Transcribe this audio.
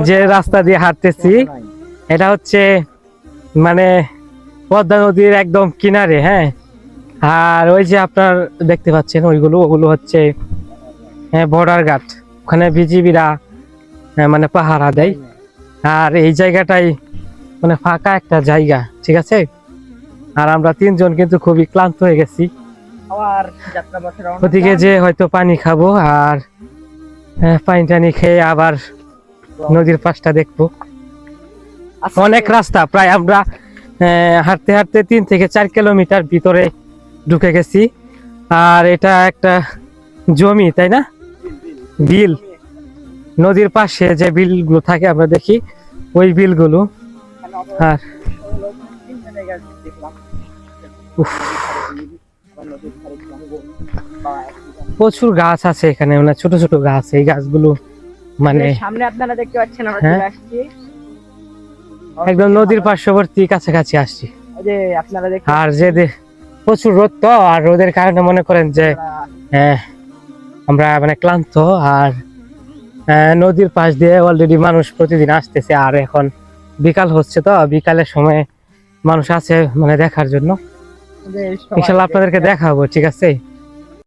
যে রাস্তা দিয়ে হাঁটতেছি এটা হচ্ছে মানে পদ্মা নদীর একদম কিনারে, হ্যাঁ। আর ওই যে আপনার দেখতে পাচ্ছেন ওগুলো হচ্ছে বর্ডার গার্ড, ওখানে বিজিবিরা মানে পাহারা দেয়। আর এই জায়গাটাই মানে ফাঁকা একটা জায়গা, ঠিক আছে। আর আমরা তিনজন কিন্তু খুবই ক্লান্ত হয়ে গেছি, ওদিকে যে হয়তো পানি খাবো আর পানি টানি খেয়ে আবার নদীর পাশটা দেখবো। অনেক রাস্তা, প্রায় আমরা হাঁটতে হাঁটতে 3 থেকে 4 কিলোমিটার ভিতরে ঢুকে গেছি। আর এটা একটা জমি, তাই না? বিল, নদীর পাশে যে বিলগুলো থাকে আমরা দেখি ওই বিলগুলো। আর প্রচুর গাছ আছে এখানে, মানে ছোট ছোট গাছ। এই গাছগুলো মানে সামনে আপনারা দেখতে পাচ্ছেন আমরা হ্যাঁ, চলে আসছি একদম নদীর পার্শ্ববর্তী কাছাকাছি আসছি। ওই যে আপনারা দেখতে আর যে প্রচুর রোদ, তো আর রোদের কারণে মনে করেন যে আমরা মানে ক্লান্ত। আর নদীর পাশ দিয়ে অলরেডি মানুষ প্রতিদিন আসতেছে, আর এখন বিকাল হচ্ছে, তো বিকালের সময় মানুষ আছে মানে দেখার জন্য। ইনশাল্লাহ আপনাদেরকে দেখাবো, ঠিক আছে।